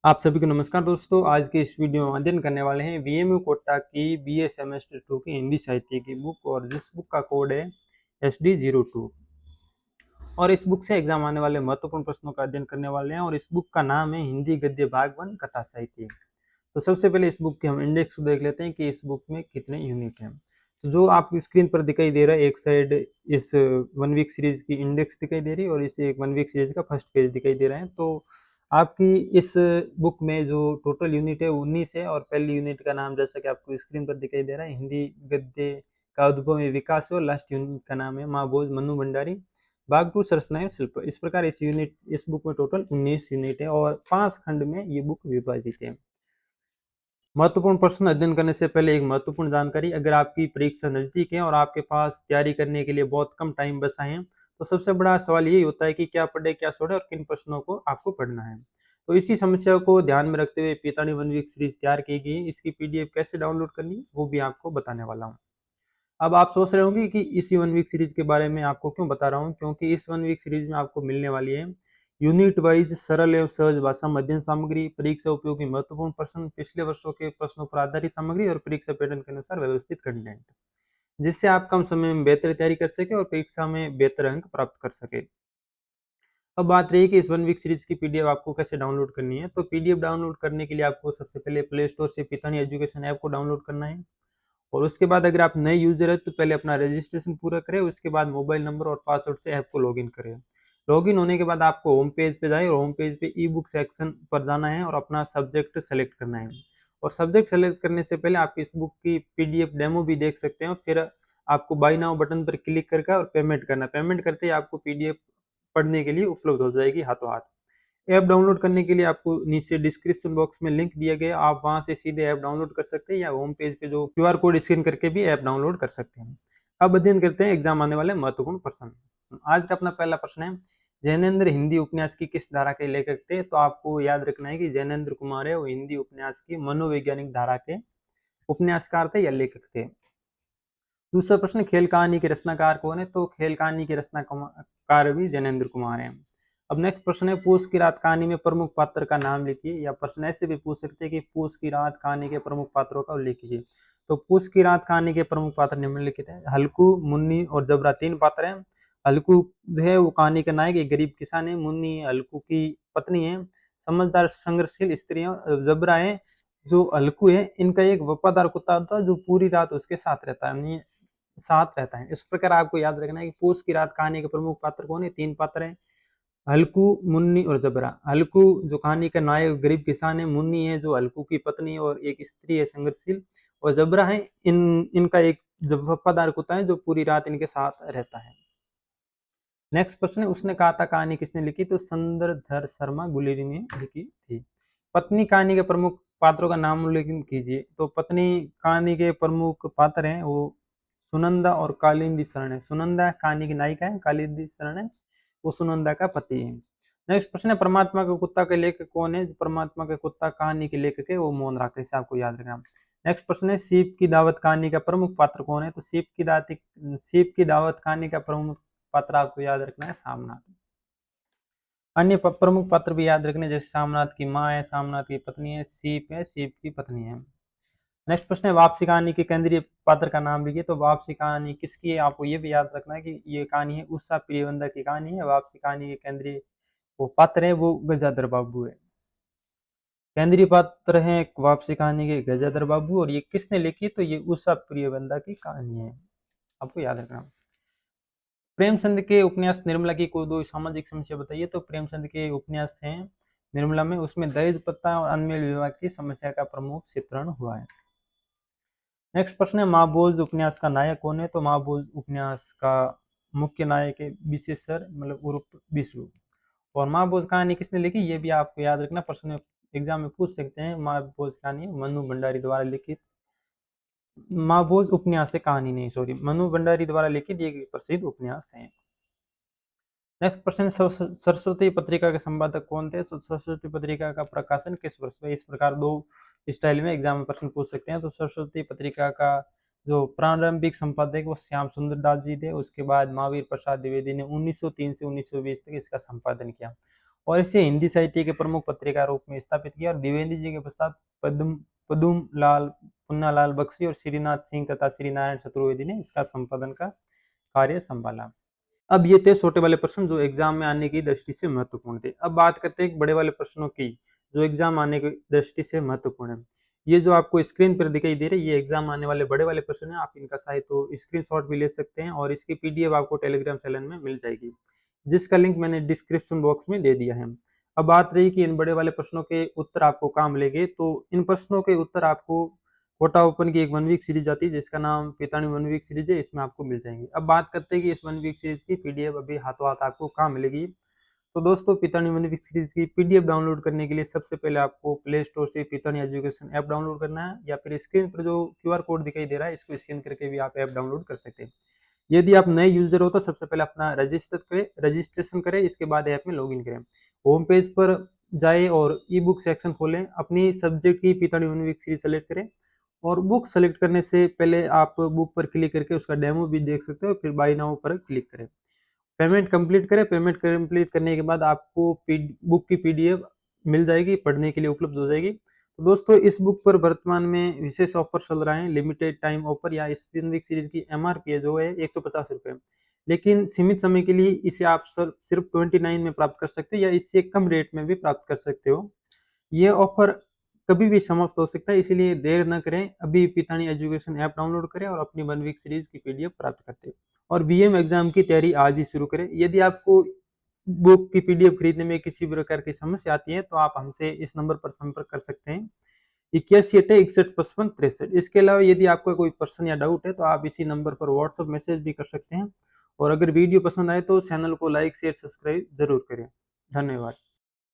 आप सभी को नमस्कार दोस्तों। आज के इस वीडियो में अध्ययन करने वाले हैं वीएमयू कोटा की बीए सेमेस्टर 2 की हिंदी साहित्य की बुक, और जिस बुक का कोड है SD02। और इस बुक से एग्जाम आने वाले महत्वपूर्ण प्रश्नों का अध्ययन करने वाले हैं। और इस बुक का नाम है हिंदी गद्य भाग 1 कथा साहित्य। तो सबसे पहले इस बुक के हम इंडेक्स को देख लेते हैं कि इस बुक में कितने यूनिट हैं। तो जो आपकी स्क्रीन पर दिखाई दे रहा है, एक साइड इस 1 वीक सीरीज की इंडेक्स दिखाई दे रही है और इस एक 1 वीक सीरीज का फर्स्ट पेज दिखाई दे रहा है। तो आपकी इस बुक में जो टोटल यूनिट है 19 है, और पहली यूनिट का नाम जैसा कि आपको स्क्रीन पर दिखाई दे रहा है, हिंदी गद्य का उद्भव में विकास है, और लास्ट यूनिट का नाम है माँ बोझ मनु भंडारी भाग 2 सरसनाएं शिल्प। इस प्रकार इस बुक में टोटल 19 यूनिट है और 5 खंड में ये बुक विभाजित है। महत्वपूर्ण प्रश्न अध्ययन करने से पहले एक महत्वपूर्ण जानकारी, अगर आपकी परीक्षा नजदीक है और आपके पास तैयारी करने के लिए बहुत कम टाइम बचा है, तो सबसे बड़ा सवाल यही होता है कि क्या पढ़े क्या छोड़े और किन प्रश्नों को आपको पढ़ना है। तो इसी समस्या को ध्यान में रखते हुए पितानी 1 वीक सीरीज तैयार की गई है। इसकी पीडीएफ कैसे डाउनलोड करनी है वो भी आपको बताने वाला हूँ। अब आप सोच रहे होंगे कि इसी 1 वीक सीरीज के बारे में आपको क्यों बता रहा हूँ, क्योंकि इस 1 वीक सीरीज में आपको मिलने वाली है यूनिट वाइज सरल एवं सहज भाषा में अध्ययन सामग्री, परीक्षा उपयोगी महत्वपूर्ण प्रश्न, पिछले वर्षों के प्रश्नों पर आधारित सामग्री और परीक्षा पैटर्न के अनुसार व्यवस्थित कंटेंट, जिससे आप कम समय में बेहतर तैयारी कर सके और परीक्षा में बेहतर अंक प्राप्त कर सके। अब बात रही कि इस 1 वीक सीरीज की पीडीएफ आपको कैसे डाउनलोड करनी है। तो पीडीएफ डाउनलोड करने के लिए आपको सबसे पहले प्ले स्टोर से पितानी एजुकेशन ऐप को डाउनलोड करना है, और उसके बाद अगर आप नए यूजर है तो पहले अपना रजिस्ट्रेशन पूरा करें, उसके बाद मोबाइल नंबर और पासवर्ड से ऐप को लॉगिन करें। लॉगिन होने के बाद आपको होम पेज पे जाए और होम पेज पे ई बुक सेक्शन पर जाना है और अपना सब्जेक्ट सेलेक्ट करना है। और सब्जेक्ट सेलेक्ट करने से पहले आप इस बुक की पीडीएफ डेमो भी देख सकते हैं। फिर आपको बाय नाउ बटन पर क्लिक करके और पेमेंट करना, पेमेंट करते ही आपको पीडीएफ पढ़ने के लिए उपलब्ध हो जाएगी हाथों हाथ। ऐप डाउनलोड करने के लिए आपको नीचे डिस्क्रिप्शन बॉक्स में लिंक दिया गया, आप वहां से सीधे ऐप डाउनलोड कर सकते हैं या होम पेज पे जो क्यूआर कोड स्कैन करके भी ऐप डाउनलोड कर सकते हैं। अब अध्ययन करते हैं एग्जाम आने वाले महत्वपूर्ण प्रश्न। आज का अपना पहला प्रश्न है, जैनेन्द्र हिंदी उपन्यास की किस धारा के लेखक थे। तो आपको याद रखना है कि जैनेन्द्र कुमार है वो हिंदी उपन्यास की मनोवैज्ञानिक धारा के उपन्यासकार थे या लेखक थे। दूसरा प्रश्न, खेल कहानी के रचनाकार कौन है। तो खेल कहानी के रचनाकार भी जैनेन्द्र कुमार है। अब नेक्स्ट प्रश्न है, पूस की रात कहानी में प्रमुख पात्र का नाम लिखिए। या प्रश्न ऐसे भी पूछ सकते हैं कि पूस की रात कहानी के प्रमुख पात्रों का उल्लेख कीजिए। तो पूस की रात कहानी के प्रमुख पात्र निम्नलिखित हैं। हल्कू, मुन्नी और जबरा 3 पात्र हैं। हल्कू जो है वो कहानी का नायक एक गरीब किसान है। मुन्नी हल्कू की पत्नी है, समझदार संघर्षशील स्त्री है। जबरा है जो हल्कू है, इनका एक वफादार कुत्ता होता है जो पूरी रात उसके साथ रहता है। इस प्रकार आपको याद रखना है कि पूस की रात कहानी के प्रमुख पात्र कौन है। 3 पात्र हैं, हल्कू, मुन्नी और जबरा। हल्कू जो कहानी का नायक गरीब किसान है, मुन्नी है जो हल्कू की पत्नी है और एक स्त्री है संघर्षशील, और जबरा है इनका एक जब वफादार कुत्ता है जो पूरी रात इनके साथ रहता है। नेक्स्ट प्रश्न है, उसने कहा था कहानी किसने लिखी। तो संदरधर शर्मा गुलेरी ने लिखी थी। पत्नी कहानी के प्रमुख पात्रों का नाम उल्लेखन कीजिए। तो पत्नी कहानी के प्रमुख पात्र हैं वो सुनंदा और कालिंदी शरण है। सुनंदा कहानी की नायिका है, कालिंदी शरण है वो सुनंदा का पति है। नेक्स्ट प्रश्न है, परमात्मा का कुत्ता के लेखक कौन है। परमात्मा का कुत्ता कहानी के लेखक है वो मोहन राकेश, आपको याद रखना। नेक्स्ट प्रश्न है, सीप की दावत कहानी का प्रमुख पात्र कौन है। तो सीप की दावत कहानी का प्रमुख पात्र आपको याद रखना है सामनाथ। अन्य प्रमुख पात्र भी याद रखने, जैसे सामनाथ की माँ है, सामनाथ की पत्नी है, सीप की पत्नी है। नेक्स्ट प्रश्न है, वापसी कहानी के केंद्रीय पात्र का नाम लिखिए। तो वापसी कहानी किसकी है, आपको ये भी याद रखना है कि ये कहानी है उषा प्रियवंदा की कहानी है। वापसी कहानी के केंद्रीय वो पात्र है वो गजाधर बाबू है। केंद्रीय पात्र है वापसी कहानी के गजाधर बाबू, और ये किसने लिखी। तो ये उषा प्रियवंदा की कहानी है, आपको याद रखना। प्रेमचंद के उपन्यास निर्मला की कोई 2 सामाजिक समस्या बताइए। तो प्रेमचंद के उपन्यास हैं निर्मला में, उसमें दहेज प्रथा और अनमेल विवाह की समस्या का प्रमुख चित्रण हुआ है। नेक्स्ट प्रश्न है, माँ बोझ उपन्यास का नायक कौन है। तो माँ बोझ उपन्यास का मुख्य नायक है विशेषर मतलब उर्फ विष्णु। और माँ बोझ कहानी किसने लिखी, ये भी आपको याद रखना, प्रश्न में एग्जाम में पूछ सकते हैं। माँ बोझ कहानी मनु भंडारी द्वारा लिखित, माँ बोझ उपन्यास है कहानी नहीं, सॉरी, मनु भंडारी द्वारा लिखित ये प्रसिद्ध उपन्यास है। नेक्स्ट प्रश्न, सरस्वती पत्रिका के संपादक कौन थे। तो सरस्वती पत्रिका का प्रकाशन किस वर्ष में। इस प्रकार 2 स्टाइल में एग्जाम में प्रश्न पूछ सकते हैं। तो सरस्वती पत्रिका का जो प्रारंभिक संपादक वो श्याम सुंदर दास जी थे। उसके बाद महावीर प्रसाद द्विवेदी ने 1903 से 1920 तक इसका संपादन किया। और इसे हिंदी साहित्य के प्रमुख पत्रिका रूप में स्थापित किया और द्विवेदी जी के पश्चात पदुम लाल, पुन्नालाल बख्शी और श्रीनाथ सिंह तथा श्री नारायण चतुर्वेदी ने इसका संपादन का कार्य संभाला। अब ये थे छोटे वाले प्रश्न जो एग्जाम में आने की दृष्टि से महत्वपूर्ण थे। अब बात करते हैं बड़े वाले प्रश्नों की जो एग्जाम आने की दृष्टि से महत्वपूर्ण है। ये जो आपको स्क्रीन पर दिखाई दे रहे ये एग्जाम आने वाले बड़े वाले प्रश्न है। आप इनका चाहे तो स्क्रीनशॉट भी ले सकते हैं और इसकी पीडीएफ आपको टेलीग्राम चैनल में मिल जाएगी, जिसका लिंक मैंने डिस्क्रिप्शन बॉक्स में दे दिया है। अब बात रही कि इन बड़े वाले प्रश्नों के उत्तर आपको कहाँ मिलेंगे, तो इन प्रश्नों के उत्तर आपको कोटा ओपन की एक 1 वीक सीरीज आती है जिसका नाम पितानी 1 वीक सीरीज है, इसमें आपको मिल जाएंगी। अब बात करते हैं कि इस 1 वीक सीरीज की पीडीएफ अभी हाथों हाथ आपको कहाँ मिलेगी। तो दोस्तों पितानी 1 वीक सीरीज की पीडीएफ डाउनलोड करने के लिए सबसे पहले आपको प्ले स्टोर से पितानी एजुकेशन ऐप डाउनलोड करना है, या फिर स्क्रीन पर जो क्यूआर कोड दिखाई दे रहा है इसको स्कैन करके भी आप ऐप डाउनलोड कर सकते हैं। यदि आप नए यूजर हो तो सबसे पहले अपना रजिस्ट्रेशन करें, इसके बाद ऐप में लॉगिन करें। होम पेज पर जाए और ई बुक सेक्शन खोलें, अपनी सब्जेक्ट की पितानी 1 वीक सीरीज सेलेक्ट करें और बुक सेलेक्ट करने से पहले आप बुक पर क्लिक करके उसका डेमो भी देख सकते हो, फिर बाय नाउ पर क्लिक करें। पेमेंट कंप्लीट करें, पेमेंट कंप्लीट करने के बाद आपको बुक की पीडीएफ मिल जाएगी, पढ़ने के लिए उपलब्ध हो जाएगी। तो दोस्तों इस बुक पर वर्तमान में विशेष ऑफर चल रहा है, लिमिटेड टाइम ऑफर, या इस 3 वीक सीरीज की एमआरपी है जो है 150 रुपये, लेकिन सीमित समय के लिए इसे आप सिर्फ 29 में प्राप्त कर सकते हो या इससे कम रेट में भी प्राप्त कर सकते हो। ये ऑफर कभी भी समाप्त हो सकता है, इसलिए देर न करें, अभी पितानी एजुकेशन ऐप डाउनलोड करें और अपनी 1 वीक सीरीज की पीडीएफ प्राप्त करते हैं और बीएम एग्जाम की तैयारी आज ही शुरू करें। यदि आपको बुक की पीडीएफ खरीदने में किसी प्रकार की समस्या आती है तो आप हमसे इस नंबर पर संपर्क कर सकते हैं 81615553। इसके अलावा यदि आपका कोई प्रश्न या डाउट है तो आप इसी नंबर पर व्हाट्सएप मैसेज भी कर सकते हैं और अगर वीडियो पसंद आए तो चैनल को लाइक शेयर सब्सक्राइब जरूर करें। धन्यवाद।